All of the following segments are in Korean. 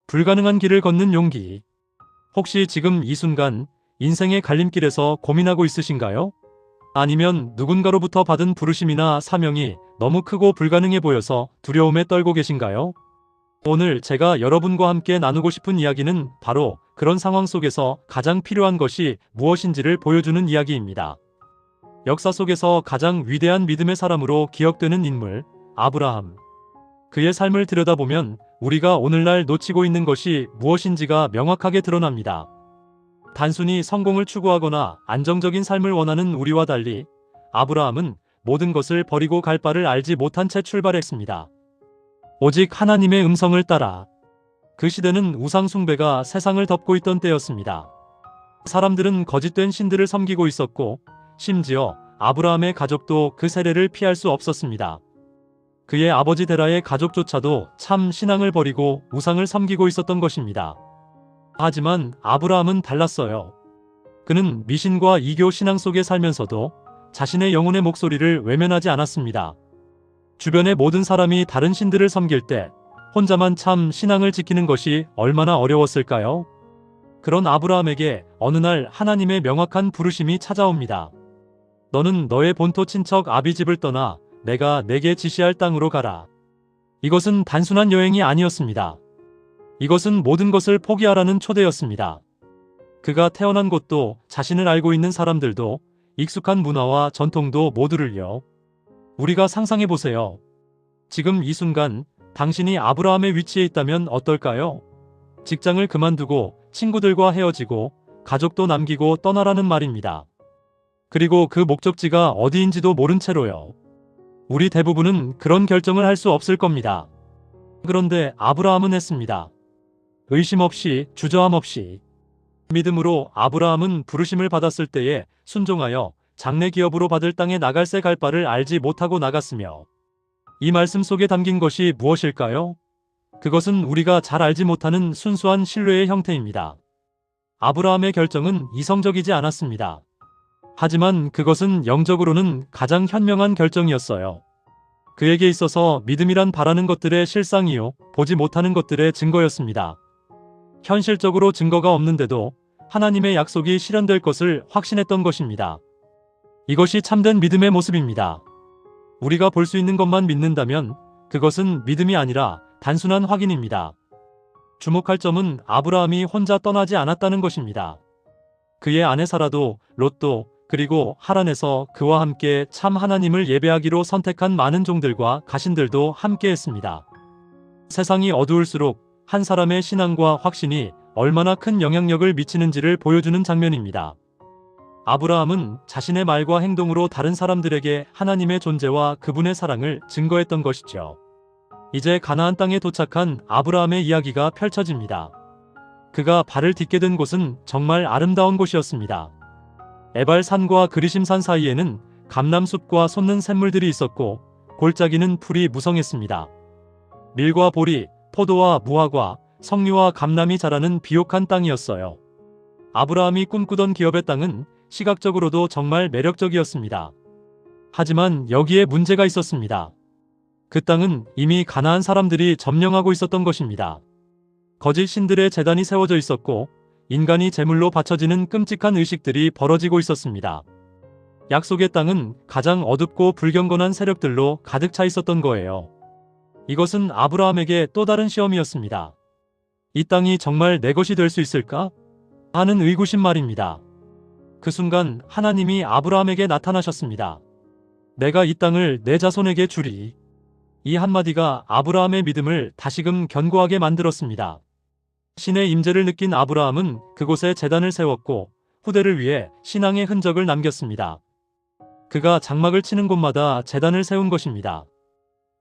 불가능한 길을 걷는 용기. 혹시 지금 이 순간 인생의 갈림길에서 고민하고 있으신가요? 아니면 누군가로부터 받은 부르심이나 사명이 너무 크고 불가능해 보여서 두려움에 떨고 계신가요? 오늘 제가 여러분과 함께 나누고 싶은 이야기는 바로 그런 상황 속에서 가장 필요한 것이 무엇인지를 보여주는 이야기입니다. 역사 속에서 가장 위대한 믿음의 사람으로 기억되는 인물, 아브라함. 그의 삶을 들여다보면 우리가 오늘날 놓치고 있는 것이 무엇인지가 명확하게 드러납니다. 단순히 성공을 추구하거나 안정적인 삶을 원하는 우리와 달리 아브라함은 모든 것을 버리고 갈 바를 알지 못한 채 출발했습니다. 오직 하나님의 음성을 따라. 그 시대는 우상 숭배가 세상을 덮고 있던 때였습니다. 사람들은 거짓된 신들을 섬기고 있었고 심지어 아브라함의 가족도 그 세례를 피할 수 없었습니다. 그의 아버지 데라의 가족조차도 참 신앙을 버리고 우상을 섬기고 있었던 것입니다. 하지만 아브라함은 달랐어요. 그는 미신과 이교 신앙 속에 살면서도 자신의 영혼의 목소리를 외면하지 않았습니다. 주변의 모든 사람이 다른 신들을 섬길 때 혼자만 참 신앙을 지키는 것이 얼마나 어려웠을까요? 그런 아브라함에게 어느 날 하나님의 명확한 부르심이 찾아옵니다. 너는 너의 본토 친척 아비집을 떠나 내가 내게 지시할 땅으로 가라. 이것은 단순한 여행이 아니었습니다. 이것은 모든 것을 포기하라는 초대였습니다. 그가 태어난 곳도 자신을 알고 있는 사람들도 익숙한 문화와 전통도 모두를요. 우리가 상상해보세요. 지금 이 순간 당신이 아브라함의 위치에 있다면 어떨까요? 직장을 그만두고 친구들과 헤어지고 가족도 남기고 떠나라는 말입니다. 그리고 그 목적지가 어디인지도 모른 채로요. 우리 대부분은 그런 결정을 할 수 없을 겁니다. 그런데 아브라함은 했습니다. 의심 없이, 주저함 없이. 믿음으로 아브라함은 부르심을 받았을 때에 순종하여 장래 기업으로 받을 땅에 나갈새 갈 바를 알지 못하고 나갔으며, 이 말씀 속에 담긴 것이 무엇일까요? 그것은 우리가 잘 알지 못하는 순수한 신뢰의 형태입니다. 아브라함의 결정은 이성적이지 않았습니다. 하지만 그것은 영적으로는 가장 현명한 결정이었어요. 그에게 있어서 믿음이란 바라는 것들의 실상이요, 보지 못하는 것들의 증거였습니다. 현실적으로 증거가 없는데도 하나님의 약속이 실현될 것을 확신했던 것입니다. 이것이 참된 믿음의 모습입니다. 우리가 볼 수 있는 것만 믿는다면 그것은 믿음이 아니라 단순한 확인입니다. 주목할 점은 아브라함이 혼자 떠나지 않았다는 것입니다. 그의 아내 사라도, 롯도, 그리고 하란에서 그와 함께 참 하나님을 예배하기로 선택한 많은 종들과 가신들도 함께했습니다. 세상이 어두울수록 한 사람의 신앙과 확신이 얼마나 큰 영향력을 미치는지를 보여주는 장면입니다. 아브라함은 자신의 말과 행동으로 다른 사람들에게 하나님의 존재와 그분의 사랑을 증거했던 것이죠. 이제 가나안 땅에 도착한 아브라함의 이야기가 펼쳐집니다. 그가 발을 딛게 된 곳은 정말 아름다운 곳이었습니다. 에발산과 그리심산 사이에는 감람숲과 솟는 샘물들이 있었고 골짜기는 풀이 무성했습니다. 밀과 보리, 포도와 무화과, 석류와 감람이 자라는 비옥한 땅이었어요. 아브라함이 꿈꾸던 기업의 땅은 시각적으로도 정말 매력적이었습니다. 하지만 여기에 문제가 있었습니다. 그 땅은 이미 가나안 사람들이 점령하고 있었던 것입니다. 거짓 신들의 제단이 세워져 있었고 인간이 제물로 바쳐지는 끔찍한 의식들이 벌어지고 있었습니다. 약속의 땅은 가장 어둡고 불경건한 세력들로 가득 차 있었던 거예요. 이것은 아브라함에게 또 다른 시험이었습니다. 이 땅이 정말 내 것이 될 수 있을까? 하는 의구심 말입니다. 그 순간 하나님이 아브라함에게 나타나셨습니다. 내가 이 땅을 내 자손에게 주리. 이 한마디가 아브라함의 믿음을 다시금 견고하게 만들었습니다. 신의 임재를 느낀 아브라함은 그곳에 제단을 세웠고 후대를 위해 신앙의 흔적을 남겼습니다. 그가 장막을 치는 곳마다 제단을 세운 것입니다.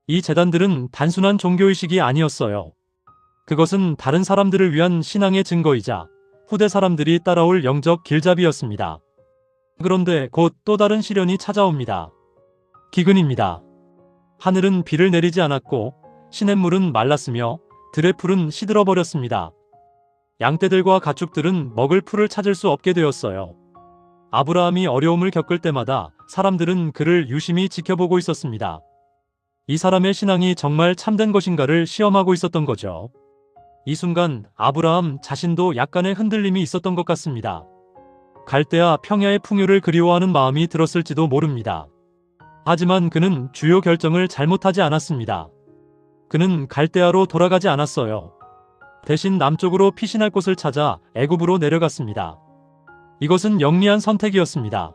이 제단들은 단순한 종교의식이 아니었어요. 그것은 다른 사람들을 위한 신앙의 증거이자 후대 사람들이 따라올 영적 길잡이였습니다. 그런데 곧 또 다른 시련이 찾아옵니다. 기근입니다. 하늘은 비를 내리지 않았고 시냇물은 말랐으며 들의 풀은 시들어버렸습니다. 양떼들과 가축들은 먹을 풀을 찾을 수 없게 되었어요. 아브라함이 어려움을 겪을 때마다 사람들은 그를 유심히 지켜보고 있었습니다. 이 사람의 신앙이 정말 참된 것인가를 시험하고 있었던 거죠. 이 순간 아브라함 자신도 약간의 흔들림이 있었던 것 같습니다. 갈대아 평야의 풍요를 그리워하는 마음이 들었을지도 모릅니다. 하지만 그는 주요 결정을 잘못하지 않았습니다. 그는 갈대아로 돌아가지 않았어요. 대신 남쪽으로 피신할 곳을 찾아 애굽으로 내려갔습니다. 이것은 영리한 선택이었습니다.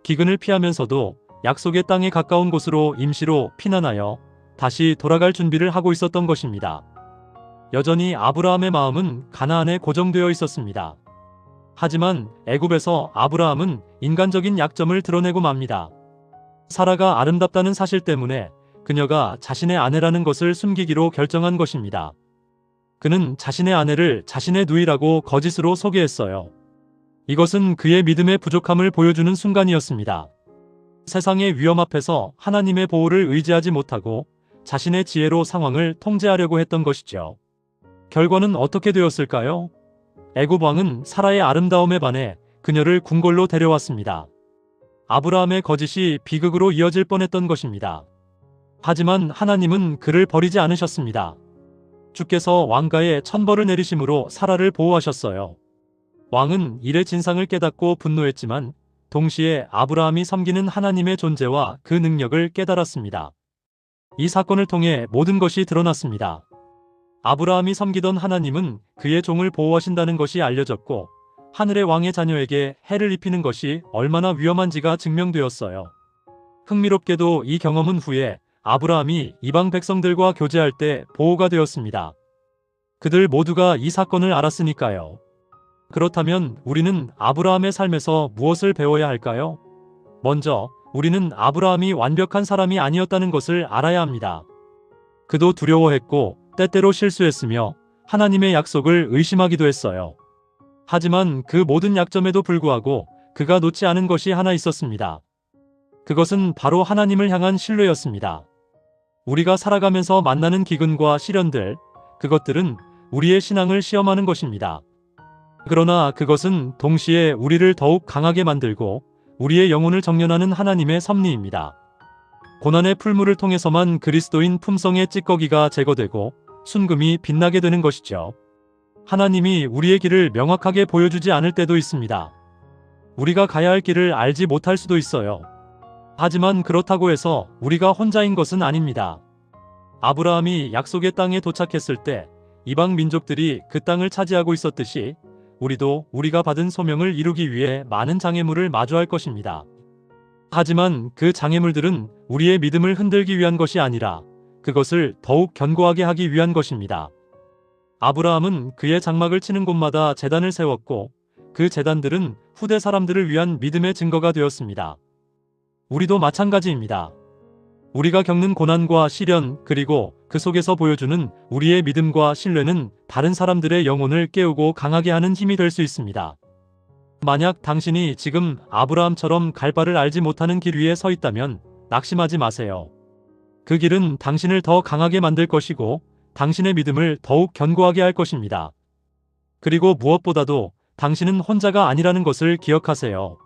기근을 피하면서도 약속의 땅에 가까운 곳으로 임시로 피난하여 다시 돌아갈 준비를 하고 있었던 것입니다. 여전히 아브라함의 마음은 가나안에 고정되어 있었습니다. 하지만 애굽에서 아브라함은 인간적인 약점을 드러내고 맙니다. 사라가 아름답다는 사실 때문에 그녀가 자신의 아내라는 것을 숨기기로 결정한 것입니다. 그는 자신의 아내를 자신의 누이라고 거짓으로 소개했어요. 이것은 그의 믿음의 부족함을 보여주는 순간이었습니다. 세상의 위험 앞에서 하나님의 보호를 의지하지 못하고 자신의 지혜로 상황을 통제하려고 했던 것이죠. 결과는 어떻게 되었을까요? 애굽 왕은 사라의 아름다움에 반해 그녀를 궁궐로 데려왔습니다. 아브라함의 거짓이 비극으로 이어질 뻔했던 것입니다. 하지만 하나님은 그를 버리지 않으셨습니다. 주께서 왕가에 천벌을 내리심으로 사라를 보호하셨어요. 왕은 일의 진상을 깨닫고 분노했지만 동시에 아브라함이 섬기는 하나님의 존재와 그 능력을 깨달았습니다. 이 사건을 통해 모든 것이 드러났습니다. 아브라함이 섬기던 하나님은 그의 종을 보호하신다는 것이 알려졌고 하늘의 왕의 자녀에게 해를 입히는 것이 얼마나 위험한지가 증명되었어요. 흥미롭게도 이 경험은 후에 아브라함이 이방 백성들과 교제할 때 보호가 되었습니다. 그들 모두가 이 사건을 알았으니까요. 그렇다면 우리는 아브라함의 삶에서 무엇을 배워야 할까요? 먼저 우리는 아브라함이 완벽한 사람이 아니었다는 것을 알아야 합니다. 그도 두려워했고 때때로 실수했으며 하나님의 약속을 의심하기도 했어요. 하지만 그 모든 약점에도 불구하고 그가 놓지 않은 것이 하나 있었습니다. 그것은 바로 하나님을 향한 신뢰였습니다. 우리가 살아가면서 만나는 기근과 시련들, 그것들은 우리의 신앙을 시험하는 것입니다. 그러나 그것은 동시에 우리를 더욱 강하게 만들고 우리의 영혼을 정련하는 하나님의 섭리입니다. 고난의 풀물을 통해서만 그리스도인 품성의 찌꺼기가 제거되고 순금이 빛나게 되는 것이죠. 하나님이 우리의 길을 명확하게 보여주지 않을 때도 있습니다. 우리가 가야 할 길을 알지 못할 수도 있어요. 하지만 그렇다고 해서 우리가 혼자인 것은 아닙니다. 아브라함이 약속의 땅에 도착했을 때 이방 민족들이 그 땅을 차지하고 있었듯이 우리도 우리가 받은 소명을 이루기 위해 많은 장애물을 마주할 것입니다. 하지만 그 장애물들은 우리의 믿음을 흔들기 위한 것이 아니라 그것을 더욱 견고하게 하기 위한 것입니다. 아브라함은 그의 장막을 치는 곳마다 제단을 세웠고 그 제단들은 후대 사람들을 위한 믿음의 증거가 되었습니다. 우리도 마찬가지입니다. 우리가 겪는 고난과 시련 그리고 그 속에서 보여주는 우리의 믿음과 신뢰는 다른 사람들의 영혼을 깨우고 강하게 하는 힘이 될 수 있습니다. 만약 당신이 지금 아브라함처럼 갈 바를 알지 못하는 길 위에 서 있다면 낙심하지 마세요. 그 길은 당신을 더 강하게 만들 것이고 당신의 믿음을 더욱 견고하게 할 것입니다. 그리고 무엇보다도 당신은 혼자가 아니라는 것을 기억하세요.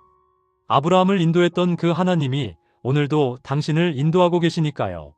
아브라함을 인도했던 그 하나님이 오늘도 당신을 인도하고 계시니까요.